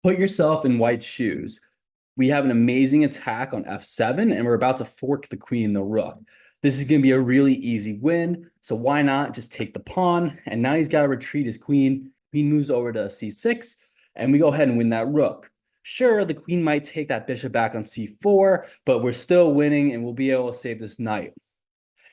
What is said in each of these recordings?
Put yourself in White's shoes. We have an amazing attack on f7, and we're about to fork the queen and the rook. This is going to be a really easy win, so why not just take the pawn? And now he's got to retreat his queen. Queen moves over to c6, and we go ahead and win that rook. Sure, the queen might take that bishop back on c4, but we're still winning, and we'll be able to save this knight.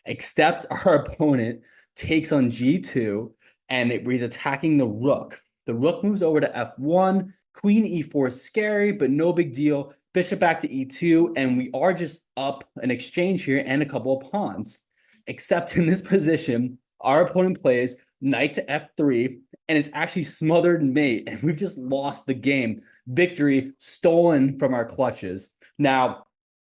Except our opponent takes on g2, and he's attacking the rook. The rook moves over to f1. Queen e4 is scary, but no big deal. Bishop back to e2, and we are just up an exchange here and a couple of pawns. Except in this position, our opponent plays knight to f3, and it's actually smothered mate, and we've just lost the game. Victory stolen from our clutches. Now,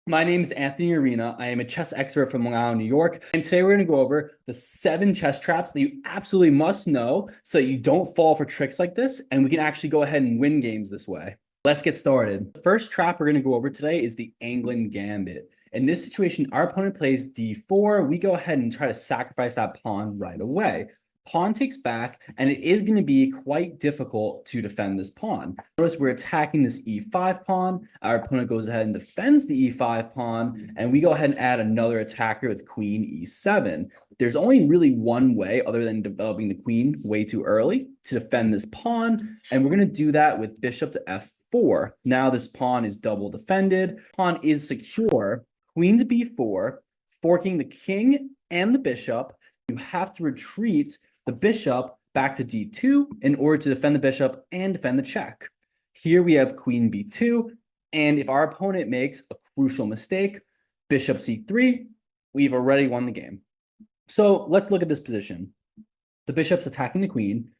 my name is Anthony Arena. I am a chess expert from Long Island, New York. And today we're going to go over the 7 chess traps that you absolutely must know so that you don't fall for tricks like this. And we can actually go ahead and win games this way. Let's get started. The first trap we're going to go over today is the Englund Gambit. In this situation, our opponent plays d4. We go ahead and try to sacrifice that pawn right away. Pawn takes back, and it is going to be quite difficult to defend this pawn. Notice we're attacking this e5 pawn. Our opponent goes ahead and defends the e5 pawn, and we go ahead and add another attacker with queen e7. There's only really one way other than developing the queen way too early to defend this pawn, and we're going to do that with bishop to f4. Now this pawn is double defended. Pawn is secure. Queen to b4, forking the king and the bishop. You have to retreat the bishop back to d2 in order to defend the bishop and defend the check. Here we have queen b2, and if our opponent makes a crucial mistake, bishop c3, we've already won the game. So let's look at this position. The bishop's attacking the queen.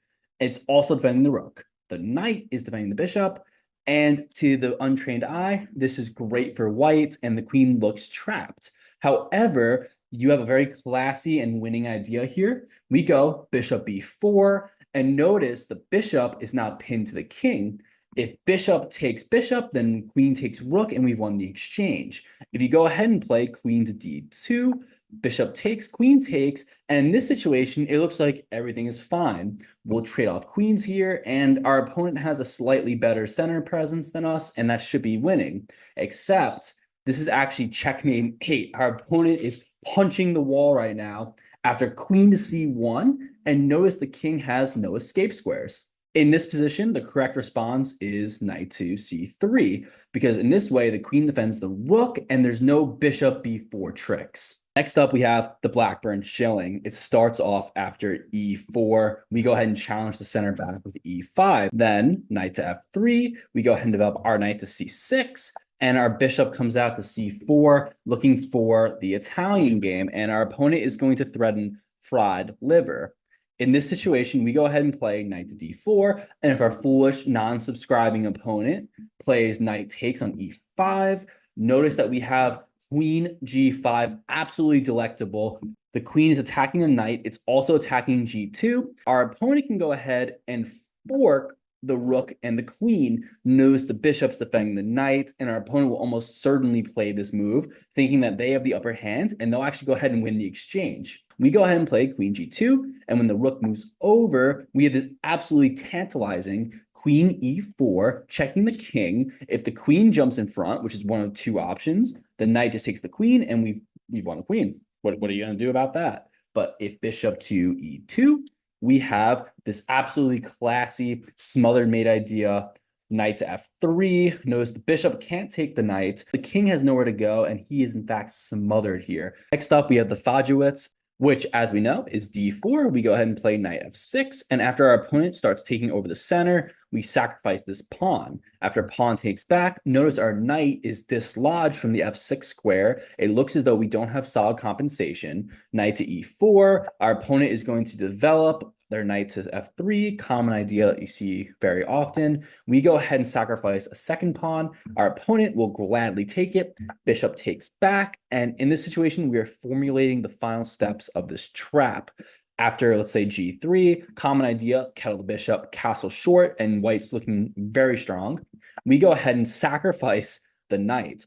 It's also defending the rook. The knight is defending the bishop, and to the untrained eye, this is great for white, and the queen looks trapped. However, you have a very classy and winning idea here. We go bishop b4, and notice the bishop is now pinned to the king. If bishop takes bishop, then queen takes rook, and we've won the exchange. If you go ahead and play queen to d2, bishop takes, queen takes, and in this situation, it looks like everything is fine. We'll trade off queens here, and our opponent has a slightly better center presence than us, and that should be winning. Except this is actually checkmate 8. Our opponent is punching the wall right now after queen to c1, and notice the king has no escape squares. In this position, the correct response is knight to c3, because in this way, the queen defends the rook, and there's no bishop b4 tricks. Next up, we have the Blackburne-Shilling. It starts off after e4. We go ahead and challenge the center back with e5. Then knight to f3. We go ahead and develop our knight to c6. And our bishop comes out to c4, looking for the Italian game. And our opponent is going to threaten fried liver. In this situation, we go ahead and play knight to d4. And if our foolish, non-subscribing opponent plays knight takes on e5, notice that we have queen g5, absolutely delectable. The queen is attacking the knight. It's also attacking g2. Our opponent can go ahead and fork the rook and the queen. Knows the bishop's defending the knight, and our opponent will almost certainly play this move, thinking that they have the upper hand, and they'll actually go ahead and win the exchange. We go ahead and play queen g2, and when the rook moves over, we have this absolutely tantalizing queen e4, checking the king. If the queen jumps in front, which is one of two options, the knight just takes the queen, and we've won the queen. What are you going to do about that? But if bishop to e2, we have this absolutely classy smothered mate idea. Knight to f3. Notice the bishop can't take the knight. The king has nowhere to go, and he is in fact smothered here. Next up, we have the Fajarowicz, which, as we know, is d4. We go ahead and play knight f6, and after our opponent starts taking over the center, we sacrifice this pawn. After pawn takes back, notice our knight is dislodged from the f6 square. It looks as though we don't have solid compensation. Knight to e4. Our opponent is going to develop their knight to f3, common idea that you see very often. We go ahead and sacrifice a second pawn. Our opponent will gladly take it. Bishop takes back, and in this situation, we are formulating the final steps of this trap. After, let's say, g3, common idea, kettle the bishop, castle short, and white's looking very strong. We go ahead and sacrifice the knight.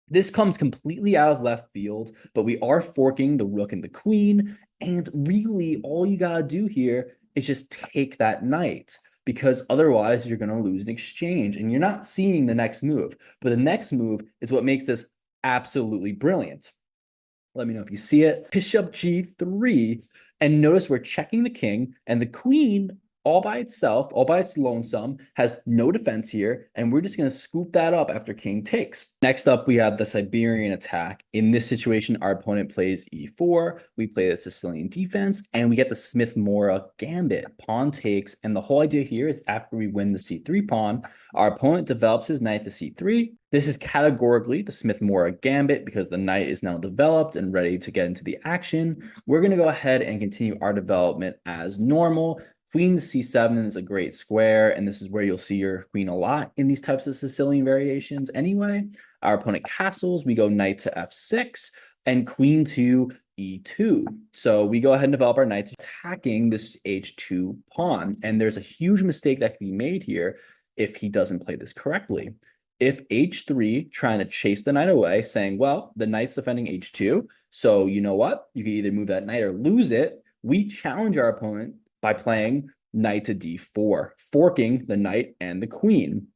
This comes completely out of left field, but we are forking the rook and the queen, and really all you gotta do here is just take that knight. because otherwise you're going to lose an exchange and you're not seeing the next move. But the next move is what makes this absolutely brilliant. Let me know if you see it. Bishop G3, and notice we're checking the king, and the queen all by itself, all by its lonesome, has no defense here, and we're just going to scoop that up after king takes. Next up, we have the Siberian Attack. In this situation, our opponent plays e4, we play the Sicilian defense, and we get the Smith-Morra Gambit. Pawn takes, and the whole idea here is after we win the c3 pawn, our opponent develops his knight to c3. This is categorically the Smith-Morra Gambit because the knight is now developed and ready to get into the action. We're going to go ahead and continue our development as normal. Queen to c7 is a great square, and this is where you'll see your queen a lot in these types of Sicilian variations anyway. Our opponent castles, we go knight to f6, and queen to e2. So we go ahead and develop our knight attacking this h2 pawn, and there's a huge mistake that can be made here if he doesn't play this correctly. If h3, trying to chase the knight away, saying, well, the knight's defending h2, so you know what? You can either move that knight or lose it. We challenge our opponent by playing knight to d4, forking the knight and the queen.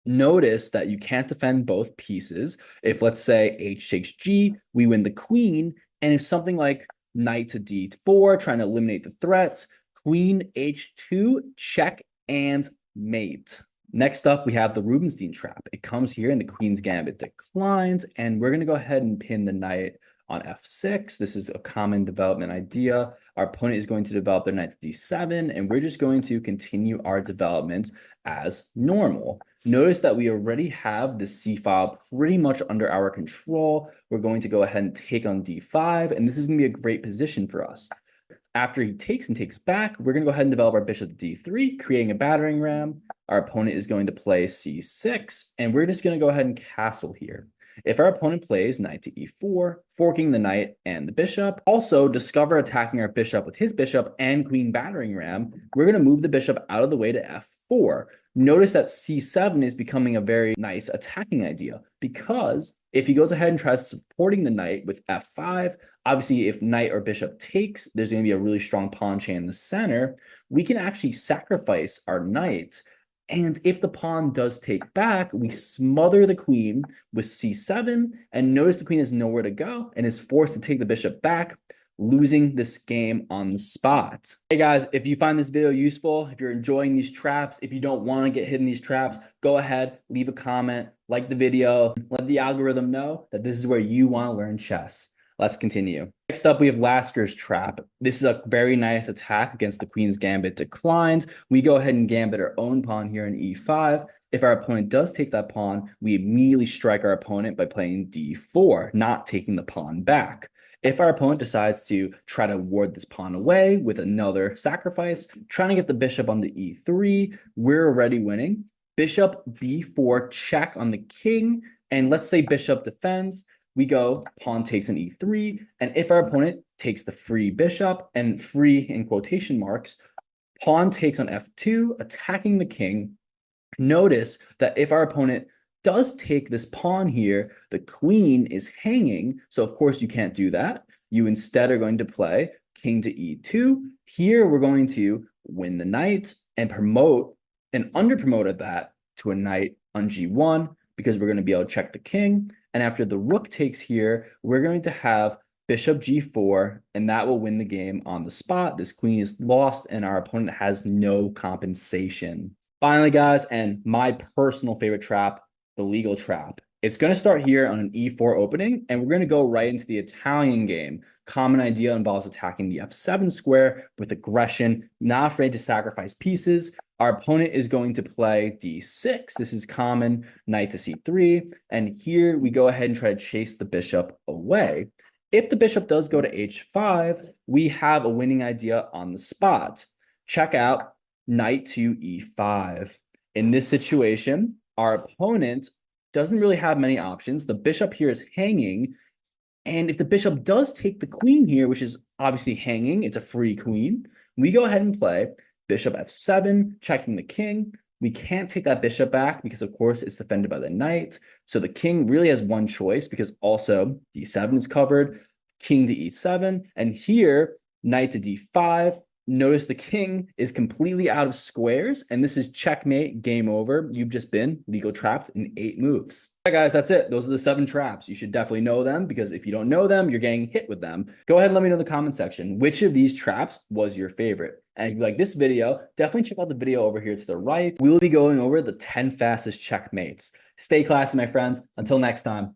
Notice that you can't defend both pieces. If, let's say, h takes g, we win the queen, and if something like knight to d4, trying to eliminate the threats, queen h2, check and mate. Next up, we have the Rubinstein Trap. It comes here and the Queen's Gambit declines, and we're going to go ahead and pin the knight on f6. This is a common development idea. Our opponent is going to develop their knight to d7, and we're just going to continue our development as normal. Notice that we already have the c file pretty much under our control. We're going to go ahead and take on d5, and this is going to be a great position for us. After he takes and takes back, we're going to go ahead and develop our bishop to d3, creating a battering ram. Our opponent is going to play c6, and we're just going to go ahead and castle here. If our opponent plays knight to e4, forking the knight and the bishop, also discover attacking our bishop with his bishop and queen battering ram, we're going to move the bishop out of the way to f4. Notice that c7 is becoming a very nice attacking idea, because if he goes ahead and tries supporting the knight with f5, obviously if knight or bishop takes, there's going to be a really strong pawn chain in the center. We can actually sacrifice our knight, and if the pawn does take back, we smother the queen with c7, and notice the queen has nowhere to go and is forced to take the bishop back, losing this game on the spot. Hey guys, if you find this video useful, if you're enjoying these traps, if you don't want to get hit in these traps, go ahead, leave a comment, like the video, let the algorithm know that this is where you want to learn chess. Let's continue. Next up, we have Laskers Trap. This is a very nice attack against the Queen's Gambit declines. We go ahead and gambit our own pawn here in e5. If our opponent does take that pawn, we immediately strike our opponent by playing d4, not taking the pawn back. If our opponent decides to try to ward this pawn away with another sacrifice, trying to get the bishop onto e3, we're already winning. Bishop b4 check on the king, and let's say bishop defends. We go pawn takes an e3, and if our opponent takes the free bishop, and free in quotation marks, pawn takes on f2, attacking the king. Notice that if our opponent does take this pawn here, the queen is hanging, so of course you can't do that. You instead are going to play king to e2. Here we're going to win the knight and promote and under-promoted that to a knight on g1, because we're going to be able to check the king. And after the rook takes here, we're going to have bishop g4, and that will win the game on the spot. This queen is lost, and our opponent has no compensation. Finally, guys, and my personal favorite trap, the legal trap. It's going to start here on an e4 opening, and we're going to go right into the Italian game. Common idea involves attacking the f7 square with aggression, not afraid to sacrifice pieces. Our opponent is going to play d6. This is common, knight to c3. And here we go ahead and try to chase the bishop away. If the bishop does go to h5, we have a winning idea on the spot. Check out knight to e5. In this situation, our opponent doesn't really have many options. The bishop here is hanging. And if the bishop does take the queen here, which is obviously hanging, it's a free queen, we go ahead and play bishop f7, checking the king. We can't take that bishop back because, of course, it's defended by the knight. So the king really has one choice, because also d7 is covered, king to e7. And here, knight to d5. Notice the king is completely out of squares, and this is checkmate, game over. You've just been legal trapped in 8 moves. All right, guys, that's it. Those are the 7 traps. You should definitely know them, because if you don't know them, you're getting hit with them. Go ahead and let me know in the comment section, which of these traps was your favorite? And if you like this video, definitely check out the video over here to the right. We will be going over the 10 fastest checkmates. Stay classy, my friends. Until next time.